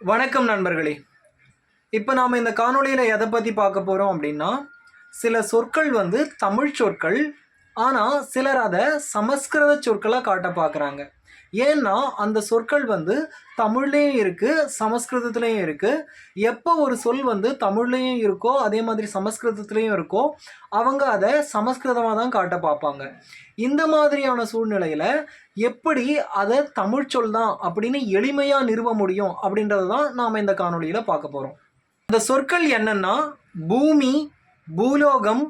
வணக்கம் நண்பர்களே. இப்போ நாம் இந்த காணொளியில் எதை பற்றி பார்க்க போகிறோம் அப்படின்னா, சில சொற்கள் தமிழ் சொற்கள், ஆனால் சிலர் அதை சமஸ்கிருத சொற்களாக காட்ட பார்க்குறாங்க. ஏன்னா அந்த சொற்கள் தமிழ்லேயும் இருக்குது, சமஸ்கிருதத்துலேயும் இருக்குது. எப்போ ஒரு சொல் தமிழ்லேயும் இருக்கோ அதே மாதிரி சமஸ்கிருதத்துலேயும் இருக்கோ அவங்க அதை சமஸ்கிருதமாக தான் காட்ட பார்ப்பாங்க. இந்த மாதிரியான சூழ்நிலையில் எப்படி அதை தமிழ் சொல் தான் அப்படின்னு எளிமையாக நிறுவ முடியும் அப்படின்றது தான் நாம் இந்த காணொளியில் பார்க்க போகிறோம். அந்த சொற்கள் என்னென்னா பூமி, பூலோகம்,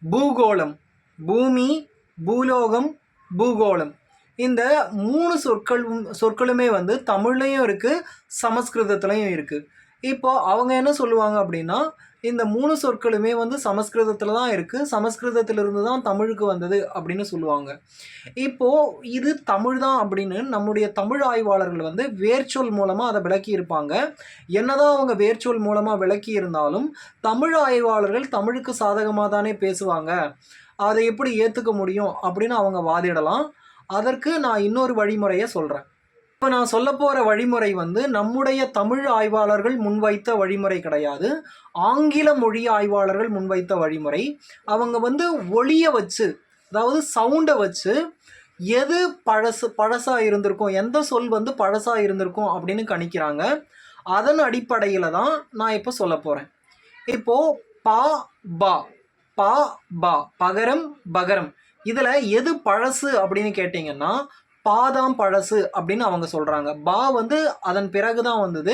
பூகோளம். பூமி, பூலோகம், பூகோளம். இந்த மூணு சொற்களுமே தமிழ்லையும் இருக்குது, சமஸ்கிருதத்துலையும் இருக்குது. இப்போ அவங்க என்ன சொல்லுவாங்க அப்படின்னா, இந்த மூணு சொற்களுமே சமஸ்கிருதத்தில் தான் இருக்குது, சமஸ்கிருதத்திலிருந்து தான் தமிழுக்கு வந்தது அப்படின்னு சொல்லுவாங்க. இப்போது இது தமிழ் தான் அப்படின்னு நம்முடைய தமிழ் ஆய்வாளர்கள் வேர்ச்சொல் மூலமாக அதை விளக்கி இருப்பாங்க. என்னதான் அவங்க வேர்ச்சொல் மூலமாக விளக்கி இருந்தாலும் தமிழ் ஆய்வாளர்கள் தமிழுக்கு சாதகமாக தானே பேசுவாங்க, அதை எப்படி ஏற்றுக்க முடியும் அப்படின்னு அவங்க வாதிடலாம். அதற்கு நான் இன்னொரு வழிமுறையை சொல்கிறேன். இப்போ நான் சொல்ல போகிற வழிமுறை நம்முடைய தமிழ் ஆய்வாளர்கள் முன்வைத்த வழிமுறை கிடையாது, ஆங்கில மொழி ஆய்வாளர்கள் முன்வைத்த வழிமுறை. அவங்க ஒளியை வச்சு, அதாவது சவுண்டை வச்சு எது பழசாக இருந்திருக்கும், எந்த சொல் பழசாக இருந்திருக்கும் அப்படின்னு கணிக்கிறாங்க. அதன் அடிப்படையில் தான் நான் இப்போ சொல்ல போகிறேன். இப்போது பா பா, பா பா, பகரம் பகரம், இதில் எது பழசு அப்படின்னு கேட்டிங்கன்னா பாதாம் பழசு அப்படின்னு அவங்க சொல்கிறாங்க. பா அதன் பிறகு தான் வந்தது,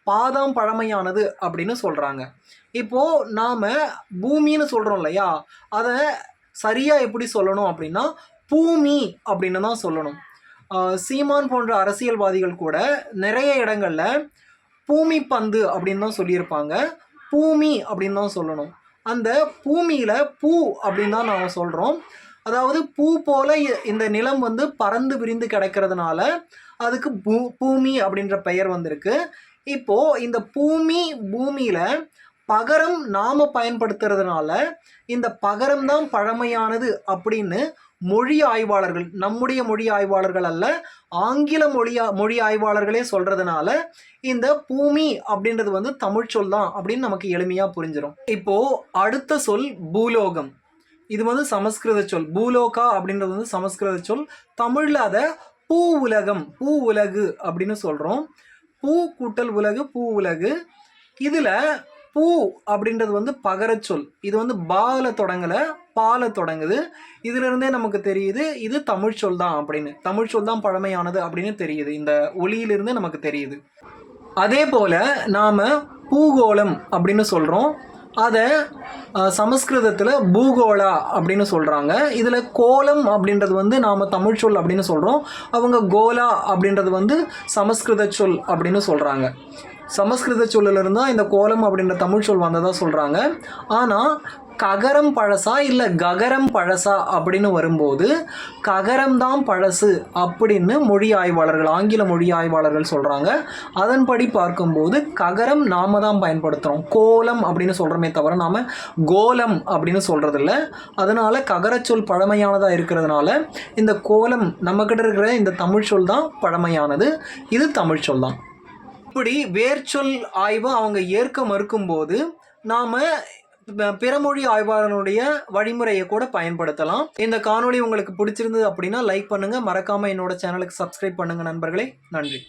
பாதாம் பழமையானது அப்படின்னு சொல்கிறாங்க. இப்போது நாம் பூமின்னு சொல்கிறோம் இல்லையா, அதை சரியாக எப்படி சொல்லணும் அப்படின்னா பூமி அப்படின்னு தான் சொல்லணும். சீமான் போன்ற அரசியல்வாதிகள் கூட நிறைய இடங்களில் பூமி பந்து அப்படின்னு தான் சொல்லியிருப்பாங்க, பூமி அப்படின்னு தான் சொல்லணும். அந்த பூமியில் பூ அப்படின்னு தான் நாம் சொல்கிறோம். அதாவது பூ போல இந்த நிலம் பறந்து விரிந்து கிடக்கிறதுனால அதுக்கு பூமி அப்படின்ற பெயர் வந்திருக்கு. இப்போது இந்த பூமியில் பகரம் நாம் பயன்படுத்துறதுனால இந்த பகரம் தான் பழமையானது அப்படின்னு மொழி ஆய்வாளர்கள், நம்முடைய மொழி ஆய்வாளர்கள் அல்ல, ஆங்கில மொழி ஆய்வாளர்களே சொல்கிறதுனால இந்த பூமி அப்படின்றது தமிழ் சொல் தான் அப்படின்னு நமக்கு எளிமையாக புரிஞ்சிடும். இப்போது அடுத்த சொல் பூலோகம். இது சமஸ்கிருத சொல். பூலோகா அப்படின்றது சமஸ்கிருத சொல். தமிழில் அதை பூ உலகம், பூ உலகு அப்படின்னு சொல்கிறோம். பூ கூட்டல் உலகு, பூ உலகு. இதில் பூ அப்படின்றது பகரச்சொல். இது பால தொடங்கலை, பால தொடங்குது. இதிலிருந்தே நமக்கு தெரியுது இது தமிழ் சொல் தான் அப்படின்னு, தமிழ் சொல் தான் பழமையானது அப்படின்னு தெரியுது, இந்த ஒலியிலிருந்து நமக்கு தெரியுது. அதே போல் நாம் பூகோளம் அப்படின்னு சொல்கிறோம், அதை சமஸ்கிருதத்தில் பூகோளா அப்படின்னு சொல்கிறாங்க. இதில் கோலம் அப்படின்றது நாம் தமிழ் சொல் அப்படின்னு சொல்கிறோம், அவங்க கோலா அப்படின்றது சமஸ்கிருத சொல் அப்படின்னு சொல்கிறாங்க. சமஸ்கிருத சொல்லிலிருந்து தான் இந்த கோலம் அப்படின்ற தமிழ் சொல் வந்ததாக சொல்கிறாங்க. ஆனால் ககரம் பழசா இல்லை ககரம் பழசா அப்படின்னு வரும்போது ககரம் தான் பழசு அப்படின்னு மொழி ஆய்வாளர்கள், ஆங்கில மொழி ஆய்வாளர்கள் சொல்கிறாங்க. அதன்படி பார்க்கும்போது ககரம் நாம தான் பயன்படுத்துகிறோம், கோலம் அப்படின்னு சொல்கிறோமே தவிர நாம் கோலம் அப்படின்னு சொல்கிறதில்ல. அதனால் ககரச்சொல் பழமையானதாக இருக்கிறதுனால இந்த கோலம் நம்மக்கிட்ட இருக்கிற இந்த தமிழ் சொல் தான் பழமையானது, இது தமிழ் சொல் தான். இப்படி வேர்ச்சொல் ஆய்வு அவங்க ஏற்க மறுக்கும்போது நாம் பிறமொழி ஆய்வாளர்களுடைய வழிமுறையை கூட பயன்படுத்தலாம். இந்த காணொளி உங்களுக்கு பிடிச்சிருந்தது அப்படின்னா லைக் பண்ணுங்கள், மறக்காமல் என்னோட சேனலுக்கு சப்ஸ்கிரைப் பண்ணுங்கள் நண்பர்களே. நன்றி.